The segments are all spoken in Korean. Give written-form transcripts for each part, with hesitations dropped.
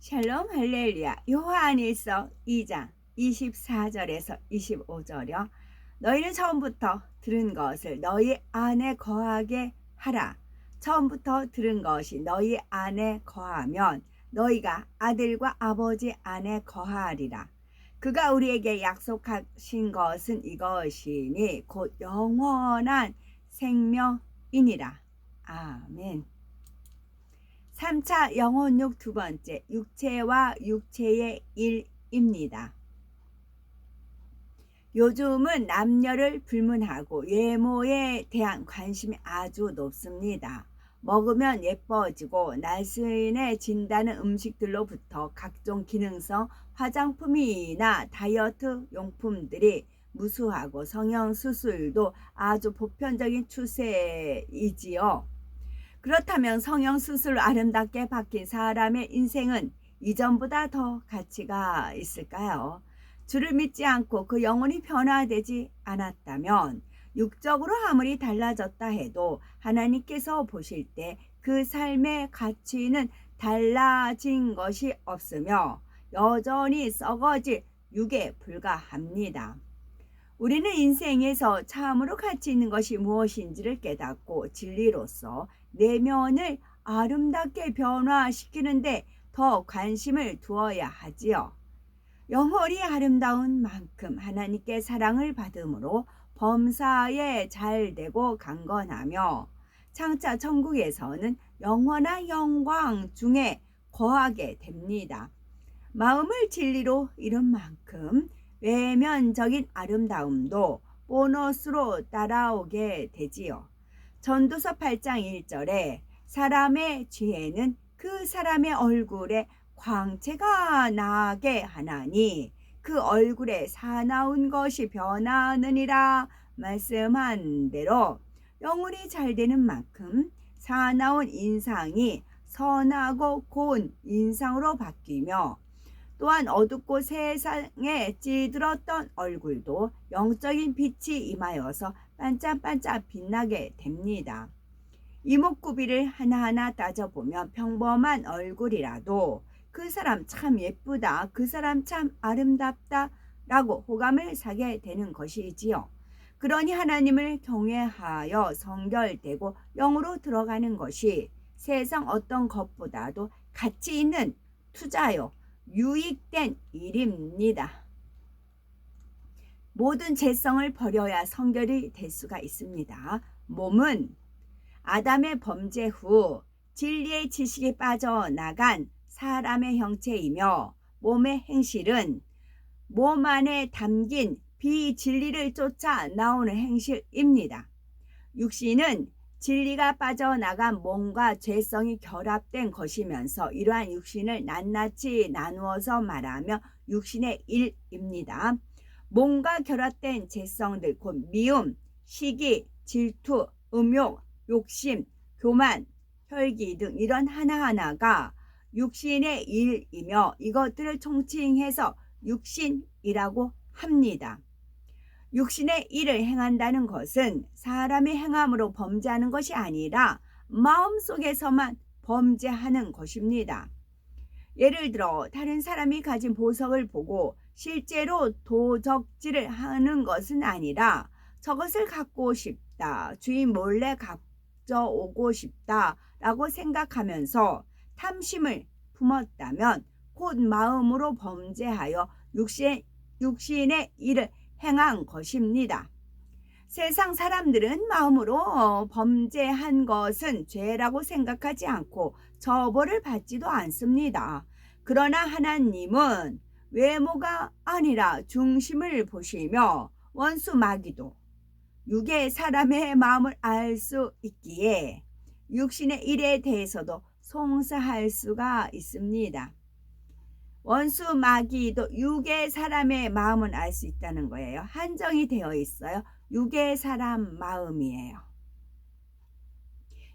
샬롬 할렐루야. 요한일서 2장 24절에서 25절이요. 너희는 처음부터 들은 것을 너희 안에 거하게 하라. 처음부터 들은 것이 너희 안에 거하면 너희가 아들과 아버지 안에 거하리라. 그가 우리에게 약속하신 것은 이것이니 곧 영원한 생명이니라. 아멘. 3차 영혼육 두 번째, 육체와 육체의 일입니다. 요즘은 남녀를 불문하고 외모에 대한 관심이 아주 높습니다. 먹으면 예뻐지고 날씬해진다는 음식들로부터 각종 기능성 화장품이나 다이어트 용품들이 무수하고 성형수술도 아주 보편적인 추세이지요. 그렇다면 성형수술로 아름답게 바뀐 사람의 인생은 이전보다 더 가치가 있을까요? 주를 믿지 않고 그 영혼이 변화되지 않았다면 육적으로 아무리 달라졌다 해도 하나님께서 보실 때 그 삶의 가치는 달라진 것이 없으며 여전히 썩어질 육에 불과합니다. 우리는 인생에서 참으로 가치 있는 것이 무엇인지를 깨닫고 진리로서 내면을 아름답게 변화시키는데 더 관심을 두어야 하지요. 영혼이 아름다운 만큼 하나님께 사랑을 받음으로 범사에 잘되고 강건하며 장차 천국에서는 영원한 영광 중에 거하게 됩니다. 마음을 진리로 이룬 만큼 외면적인 아름다움도 보너스로 따라오게 되지요. 전도서 8장 1절에 사람의 죄는 그 사람의 얼굴에 광채가 나게 하나니 그 얼굴에 사나운 것이 변하느니라 말씀한 대로 영혼이 잘 되는 만큼 사나운 인상이 선하고 고운 인상으로 바뀌며 또한 어둡고 세상에 찌들었던 얼굴도 영적인 빛이 임하여서 반짝반짝 빛나게 됩니다. 이목구비를 하나하나 따져보면 평범한 얼굴이라도 그 사람 참 예쁘다, 그 사람 참 아름답다 라고 호감을 사게 되는 것이지요. 그러니 하나님을 경외하여 성결되고 영으로 들어가는 것이 세상 어떤 것보다도 가치 있는 투자요, 유익된 일입니다. 모든 죄성을 버려야 성결이 될 수가 있습니다. 몸은 아담의 범죄 후 진리의 지식이 빠져나간 사람의 형체이며 몸의 행실은 몸 안에 담긴 비진리를 쫓아 나오는 행실입니다. 육신은 진리가 빠져나간 몸과 죄성이 결합된 것이면서 이러한 육신을 낱낱이 나누어서 말하며 육신의 일입니다. 몸과 결합된 죄성들 곧 미움, 시기, 질투, 음욕, 욕심, 교만, 혈기 등 이런 하나하나가 육신의 일이며 이것들을 총칭해서 육신이라고 합니다. 육신의 일을 행한다는 것은 사람의 행함으로 범죄하는 것이 아니라 마음속에서만 범죄하는 것입니다. 예를 들어 다른 사람이 가진 보석을 보고 실제로 도적질을 하는 것은 아니라 저것을 갖고 싶다, 주인 몰래 가져오고 싶다라고 생각하면서 탐심을 품었다면 곧 마음으로 범죄하여 육신의 일을 행한 것입니다. 세상 사람들은 마음으로 범죄한 것은 죄라고 생각하지 않고 처벌을 받지도 않습니다. 그러나 하나님은 외모가 아니라 중심을 보시며 원수 마귀도 육의 사람의 마음을 알 수 있기에 육신의 일에 대해서도 송사할 수가 있습니다. 원수 마귀도 육의 사람의 마음은 알 수 있다는 거예요. 한정이 되어 있어요. 육의 사람 마음이에요.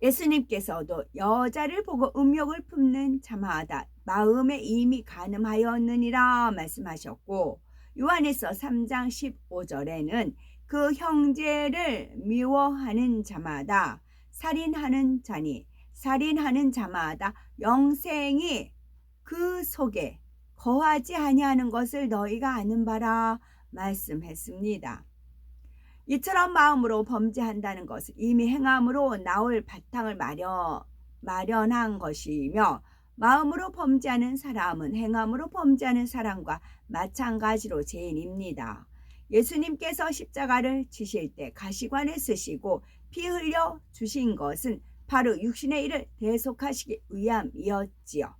예수님께서도 여자를 보고 음욕을 품는 자마다 마음에 이미 간음하였느니라 말씀하셨고 요한일서 3장 15절에는 그 형제를 미워하는 자마다 살인하는 자니 살인하는 자마다 영생이 그 속에 거하지 아니하는 것을 너희가 아는 바라 말씀했습니다. 이처럼 마음으로 범죄한다는 것은 이미 행함으로 나올 바탕을 마련한 것이며, 마음으로 범죄하는 사람은 행함으로 범죄하는 사람과 마찬가지로 죄인입니다. 예수님께서 십자가를 지실 때 가시관을 쓰시고 피 흘려 주신 것은 바로 육신의 일을 대속하시기 위함이었지요.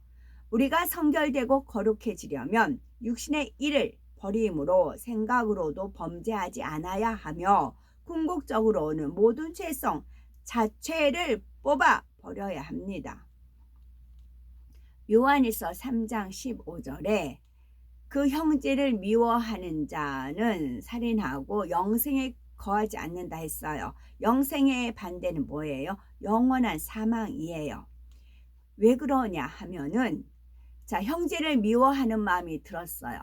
우리가 성결되고 거룩해지려면 육신의 일을 버림으로 생각으로도 범죄하지 않아야 하며, 궁극적으로는 모든 죄성 자체를 뽑아 버려야 합니다. 요한일서 3장 15절에 그 형제를 미워하는 자는 살인하고 영생에 거하지 않는다 했어요. 영생의 반대는 뭐예요? 영원한 사망이에요. 왜 그러냐 하면은, 자, 형제를 미워하는 마음이 들었어요.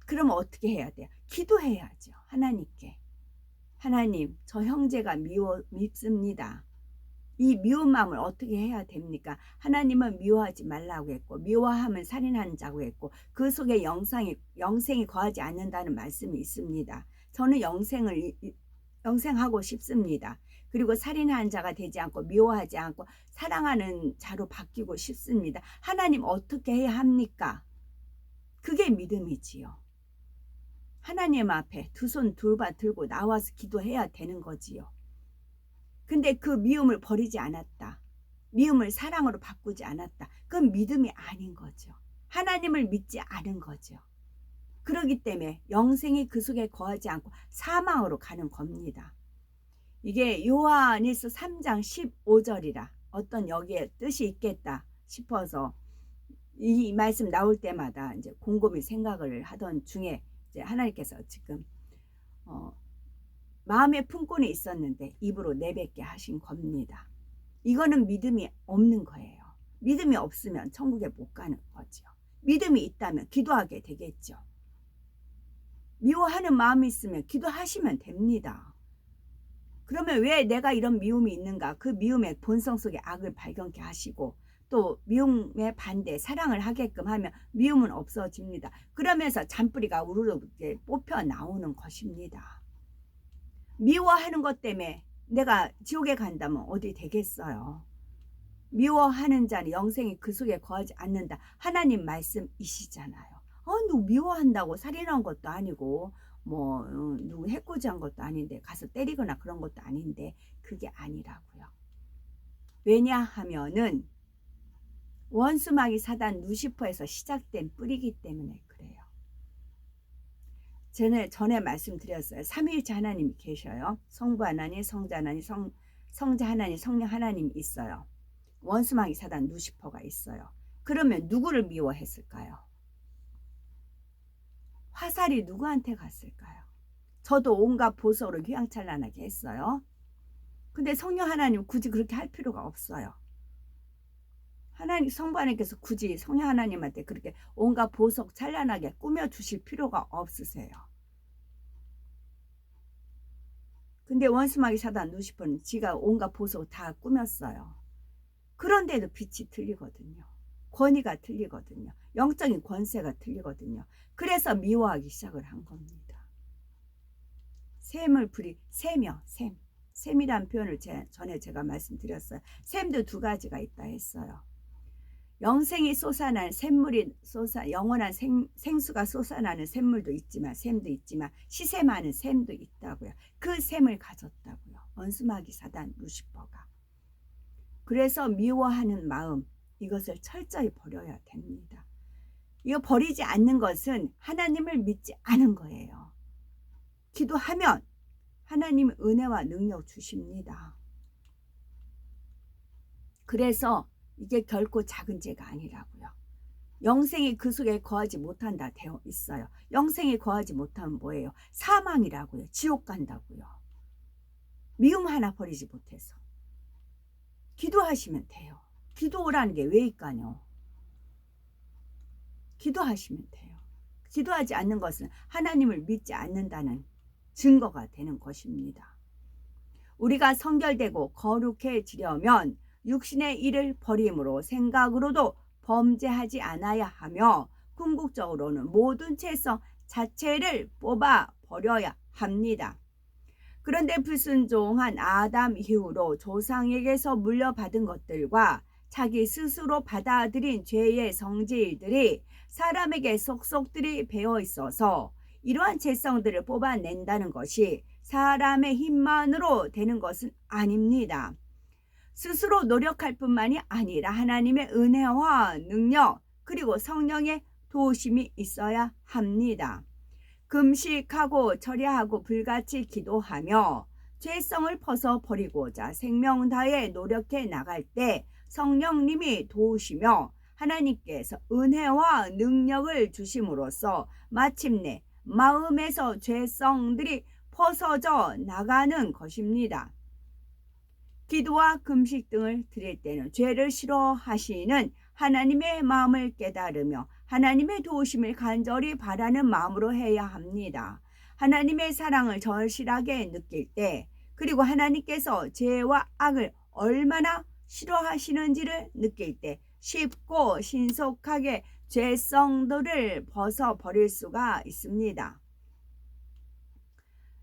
그럼 어떻게 해야 돼요? 기도해야죠. 하나님께. 하나님, 저 형제가 밉습니다. 이 미운 마음을 어떻게 해야 됩니까? 하나님은 미워하지 말라고 했고, 미워하면 살인하는 자고 했고, 그 속에 영생이 거하지 않는다는 말씀이 있습니다. 저는 영생하고 싶습니다. 그리고 살인하는 자가 되지 않고 미워하지 않고 사랑하는 자로 바뀌고 싶습니다. 하나님 어떻게 해야 합니까? 그게 믿음이지요. 하나님 앞에 두 손 둘바 들고 나와서 기도해야 되는 거지요. 근데 그 미움을 버리지 않았다. 미움을 사랑으로 바꾸지 않았다. 그건 믿음이 아닌 거죠. 하나님을 믿지 않은 거죠. 그렇기 때문에 영생이 그 속에 거하지 않고 사망으로 가는 겁니다. 이게 요한일서 3장 15절이라 어떤 여기에 뜻이 있겠다 싶어서 이 말씀 나올 때마다 이제 곰곰이 생각을 하던 중에 이제 하나님께서 지금 마음에 품고는 있었는데 입으로 내뱉게 하신 겁니다. 이거는 믿음이 없는 거예요. 믿음이 없으면 천국에 못 가는 거죠. 믿음이 있다면 기도하게 되겠죠. 미워하는 마음이 있으면 기도하시면 됩니다. 그러면 왜 내가 이런 미움이 있는가? 그 미움의 본성 속에 악을 발견케 하시고, 또 미움의 반대 사랑을 하게끔 하면 미움은 없어집니다. 그러면서 잔뿌리가 우르르 뽑혀 나오는 것입니다. 미워하는 것 때문에 내가 지옥에 간다면 어디 되겠어요? 미워하는 자는 영생이 그 속에 거하지 않는다. 하나님 말씀이시잖아요. 누구 미워한다고 살인한 것도 아니고 누구 해코지한 것도 아닌데 가서 때리거나 그런 것도 아닌데 그게 아니라고요. 왜냐하면은 원수마귀 사단 루시퍼에서 시작된 뿌리기 때문에 그래요. 전에 말씀드렸어요. 삼위일체 하나님이 계셔요. 성부 하나님, 성자 하나님, 성자 하나님, 성령 하나님이 있어요. 원수마귀 사단 루시퍼가 있어요. 그러면 누구를 미워했을까요? 화살이 누구한테 갔을까요? 저도 온갖 보석으로 휘황찬란하게 했어요. 근데 성령 하나님 굳이 그렇게 할 필요가 없어요. 하나님 성부 하나님께서 굳이 성령 하나님한테 그렇게 온갖 보석 찬란하게 꾸며주실 필요가 없으세요. 근데 원수마귀 사단 루시퍼는 지가 온갖 보석 다 꾸몄어요. 그런데도 빛이 틀리거든요. 권위가 틀리거든요. 영적인 권세가 틀리거든요. 그래서 미워하기 시작을 한 겁니다. 샘을 샘이란 표현을 전에 제가 말씀드렸어요. 샘도 두 가지가 있다 했어요. 영생이 솟아나는 샘물이 영원한 생수가 솟아나는 샘물도 있지만 샘도 있지만 시샘하는 샘도 있다고요. 그 샘을 가졌다고요. 원수마귀 사단 루시퍼가. 그래서 미워하는 마음, 이것을 철저히 버려야 됩니다. 이거 버리지 않는 것은 하나님을 믿지 않은 거예요. 기도하면 하나님은 은혜와 능력 주십니다. 그래서 이게 결코 작은 죄가 아니라고요. 영생이 그 속에 거하지 못한다 되어 있어요. 영생이 거하지 못하면 뭐예요? 사망이라고요. 지옥 간다고요. 미움 하나 버리지 못해서. 기도하시면 돼요. 기도라는 게 왜일까요? 기도하시면 돼요. 기도하지 않는 것은 하나님을 믿지 않는다는 증거가 되는 것입니다. 우리가 성결되고 거룩해지려면 육신의 일을 버림으로 생각으로도 범죄하지 않아야 하며 궁극적으로는 모든 죄성 자체를 뽑아 버려야 합니다. 그런데 불순종한 아담 이후로 조상에게서 물려받은 것들과 자기 스스로 받아들인 죄의 성질들이 사람에게 속속들이 배어 있어서 이러한 죄성들을 뽑아낸다는 것이 사람의 힘만으로 되는 것은 아닙니다. 스스로 노력할 뿐만이 아니라 하나님의 은혜와 능력 그리고 성령의 도우심이 있어야 합니다. 금식하고 절야하고 불같이 기도하며 죄성을 벗어버리고자 생명 다해 노력해 나갈 때 성령님이 도우시며 하나님께서 은혜와 능력을 주심으로써 마침내 마음에서 죄성들이 벗어져 나가는 것입니다. 기도와 금식 등을 드릴 때는 죄를 싫어하시는 하나님의 마음을 깨달으며 하나님의 도우심을 간절히 바라는 마음으로 해야 합니다. 하나님의 사랑을 절실하게 느낄 때 그리고 하나님께서 죄와 악을 얼마나 싫어하시는지를 느낄 때 쉽고 신속하게 죄성들을 벗어버릴 수가 있습니다.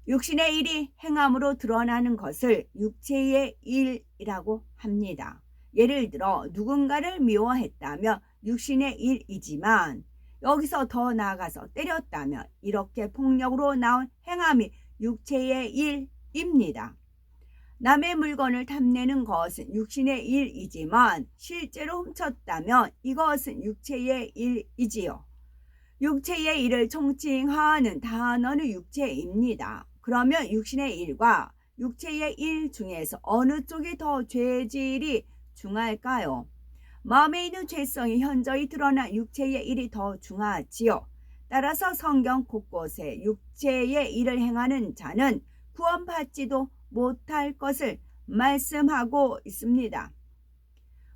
육신의 일이 행함으로 드러나는 것을 육체의 일이라고 합니다. 예를 들어 누군가를 미워했다면 육신의 일이지만 여기서 더 나아가서 때렸다면 이렇게 폭력으로 나온 행함이 육체의 일입니다. 남의 물건을 탐내는 것은 육신의 일이지만 실제로 훔쳤다면 이것은 육체의 일이지요. 육체의 일을 총칭하는 단어는 육체입니다. 그러면 육신의 일과 육체의 일 중에서 어느 쪽이 더 죄질이 중할까요? 마음에 있는 죄성이 현저히 드러난 육체의 일이 더 중하지요. 따라서 성경 곳곳에 육체의 일을 행하는 자는 구원받지도 못할 것을 말씀하고 있습니다.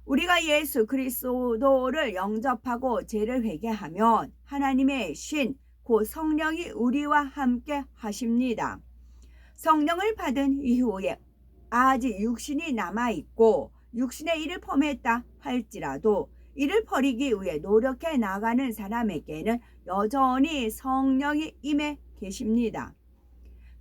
우리가 예수 그리스도를 영접하고 죄를 회개하면 하나님의 신, 곧 성령이 우리와 함께 하십니다. 성령을 받은 이후에 아직 육신이 남아있고 육신의 일을 범했다 할지라도 이를 버리기 위해 노력해 나가는 사람에게는 여전히 성령이 임해 계십니다.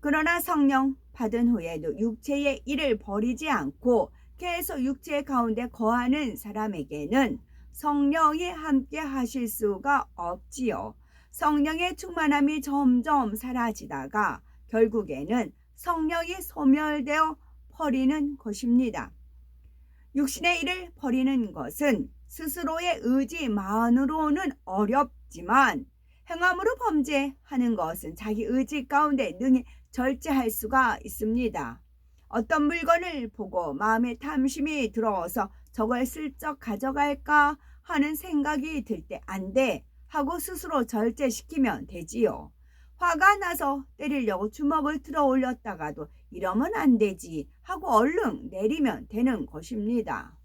그러나 성령 받은 후에도 육체의 일을 버리지 않고 계속 육체 가운데 거하는 사람에게는 성령이 함께 하실 수가 없지요. 성령의 충만함이 점점 사라지다가 결국에는 성령이 소멸되어 버리는 것입니다. 육신의 일을 버리는 것은 스스로의 의지만으로는 어렵지만 행함으로 범죄하는 것은 자기 의지 가운데 능히 절제할 수가 있습니다. 어떤 물건을 보고 마음에 탐심이 들어서 저걸 슬쩍 가져갈까 하는 생각이 들 때 안 돼 하고 스스로 절제시키면 되지요. 화가 나서 때리려고 주먹을 들어 올렸다가도 이러면 안 되지 하고 얼른 내리면 되는 것입니다.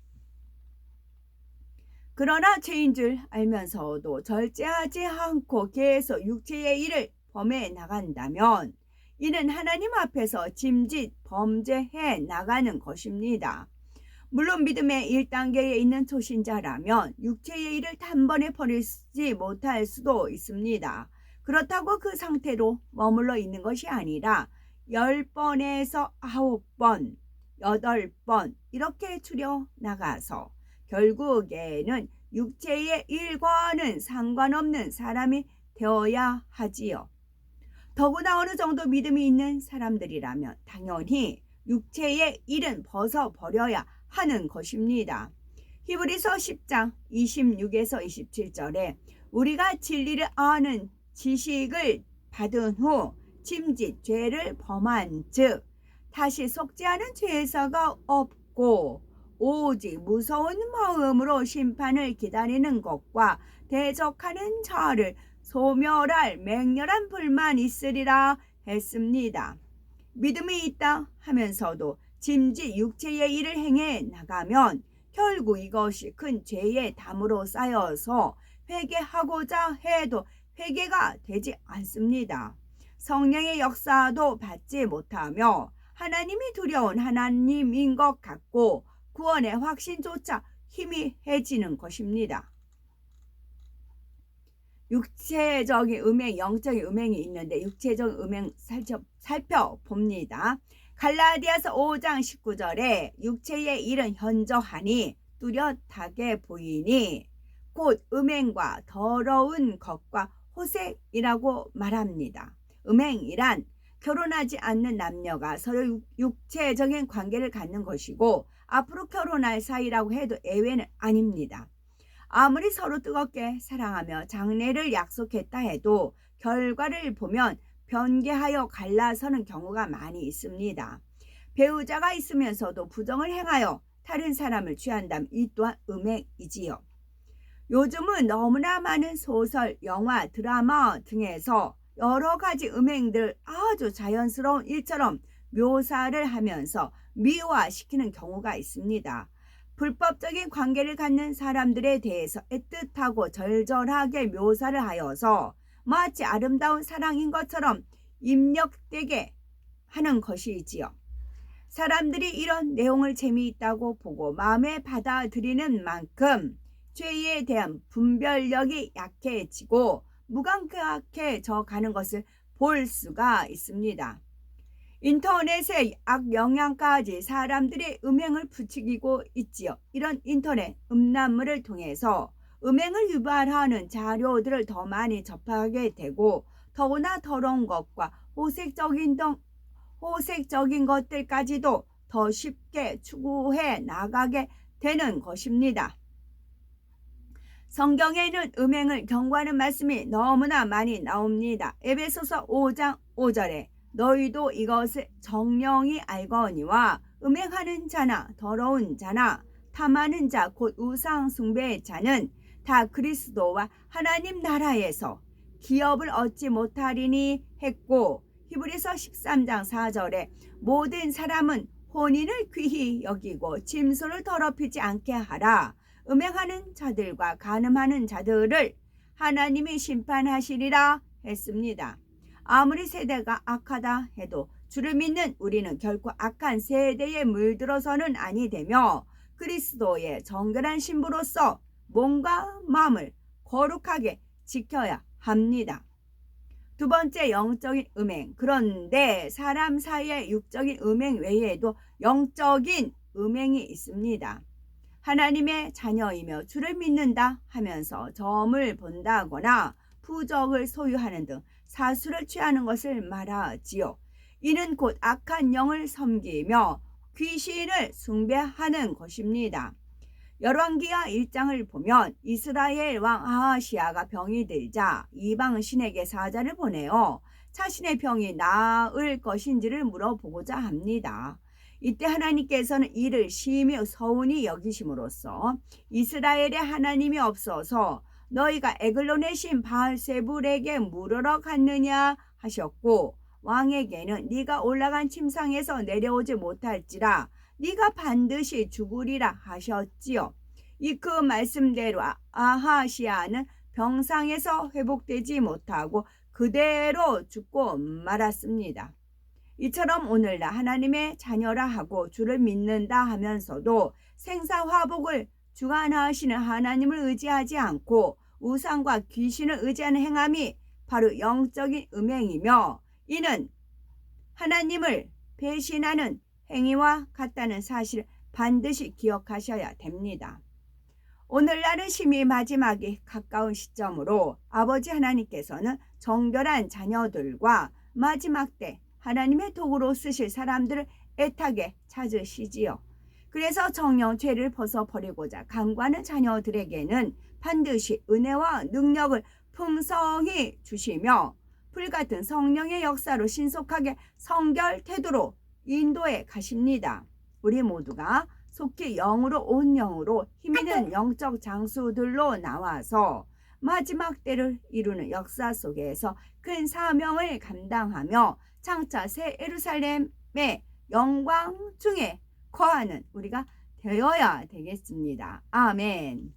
그러나 죄인 줄 알면서도 절제하지 않고 계속 육체의 일을 범해 나간다면 이는 하나님 앞에서 짐짓 범죄해 나가는 것입니다. 물론 믿음의 1단계에 있는 초신자라면 육체의 일을 단번에 버리지 못할 수도 있습니다. 그렇다고 그 상태로 머물러 있는 것이 아니라 10번에서 9번, 8번 이렇게 추려 나가서 결국에는 육체의 일과는 상관없는 사람이 되어야 하지요. 더구나 어느 정도 믿음이 있는 사람들이라면 당연히 육체의 일은 벗어버려야 하는 것입니다. 히브리서 10장 26에서 27절에 우리가 진리를 아는 지식을 받은 후 짐짓 죄를 범한 즉 다시 속지 않은 죄사가 없고 오직 무서운 마음으로 심판을 기다리는 것과 대적하는 자를 소멸할 맹렬한 불만 있으리라 했습니다. 믿음이 있다 하면서도 짐짓 육체의 일을 행해 나가면 결국 이것이 큰 죄의 담으로 쌓여서 회개하고자 해도 회개가 되지 않습니다. 성령의 역사도 받지 못하며 하나님이 두려운 하나님인 것 같고 구원의 확신조차 희미해지는 것입니다. 육체적인 음행, 영적인 음행이 있는데 육체적인 음행 살펴봅니다. 갈라디아서 5장 19절에 육체의 일은 현저하니 뚜렷하게 보이니 곧 음행과 더러운 것과 호색이라고 말합니다. 음행이란 결혼하지 않는 남녀가 서로 육체적인 관계를 갖는 것이고 앞으로 결혼할 사이라고 해도 예외는 아닙니다. 아무리 서로 뜨겁게 사랑하며 장래를 약속했다 해도 결과를 보면 변개하여 갈라서는 경우가 많이 있습니다. 배우자가 있으면서도 부정을 행하여 다른 사람을 취한다면 이 또한 음행이지요. 요즘은 너무나 많은 소설, 영화, 드라마 등에서 여러 가지 음행들을 아주 자연스러운 일처럼 묘사를 하면서 미화시키는 경우가 있습니다. 불법적인 관계를 갖는 사람들에 대해서 애틋하고 절절하게 묘사를 하여서 마치 아름다운 사랑인 것처럼 입력되게 하는 것이지요. 사람들이 이런 내용을 재미있다고 보고 마음에 받아들이는 만큼 죄에 대한 분별력이 약해지고 무감각해져 가는 것을 볼 수가 있습니다. 인터넷의 악영향까지 사람들의 음행을 부추기고 있지요. 이런 인터넷 음란물을 통해서 음행을 유발하는 자료들을 더 많이 접하게 되고 더구나 더러운 것과 호색적인 것들까지도 더 쉽게 추구해 나가게 되는 것입니다. 성경에는 음행을 경고하는 말씀이 너무나 많이 나옵니다. 에베소서 5장 5절에 너희도 이것을 정령이 알거니와 음행하는 자나 더러운 자나 탐하는 자 곧 우상 숭배의 자는 다 그리스도와 하나님 나라에서 기업을 얻지 못하리니 했고, 히브리서 13장 4절에 모든 사람은 혼인을 귀히 여기고 짐승을 더럽히지 않게 하라. 음행하는 자들과 간음하는 자들을 하나님이 심판하시리라 했습니다. 아무리 세대가 악하다 해도 주를 믿는 우리는 결코 악한 세대에 물들어서는 아니 되며 그리스도의 정결한 신부로서 몸과 마음을 거룩하게 지켜야 합니다. 두 번째, 영적인 음행. 그런데 사람 사이의 육적인 음행 외에도 영적인 음행이 있습니다. 하나님의 자녀이며 주를 믿는다 하면서 점을 본다거나 부적을 소유하는 등 사수를 취하는 것을 말하지요. 이는 곧 악한 영을 섬기며 귀신을 숭배하는 것입니다. 열왕기하 1장을 보면 이스라엘 왕 아하시아가 병이 들자 이방 신에게 사자를 보내어 자신의 병이 나을 것인지를 물어보고자 합니다. 이때 하나님께서는 이를 심히 서운히 여기심으로써 이스라엘에 하나님이 없어서 너희가 에글론의 신 바알세불에게 물으러 갔느냐 하셨고, 왕에게는 네가 올라간 침상에서 내려오지 못할지라 네가 반드시 죽으리라 하셨지요. 그 말씀대로 아하시아는 병상에서 회복되지 못하고 그대로 죽고 말았습니다. 이처럼 오늘날 하나님의 자녀라 하고 주를 믿는다 하면서도 생사화복을 주관하시는 하나님을 의지하지 않고 우상과 귀신을 의지하는 행함이 바로 영적인 음행이며, 이는 하나님을 배신하는 행위와 같다는 사실을 반드시 기억하셔야 됩니다. 오늘날은 심히 마지막이 가까운 시점으로 아버지 하나님께서는 정결한 자녀들과 마지막 때 하나님의 도구로 쓰실 사람들을 애타게 찾으시지요. 그래서 정령 죄를 벗어버리고자 간구하는 자녀들에게는 반드시 은혜와 능력을 풍성히 주시며 불같은 성령의 역사로 신속하게 성결 태도로 인도해 가십니다. 우리 모두가 속히 영으로 온 영으로 힘있는 영적 장수들로 나와서 마지막 때를 이루는 역사 속에서 큰 사명을 감당하며 장차 새 예루살렘의 영광 중에 거하는 우리가 되어야 되겠습니다. 아멘.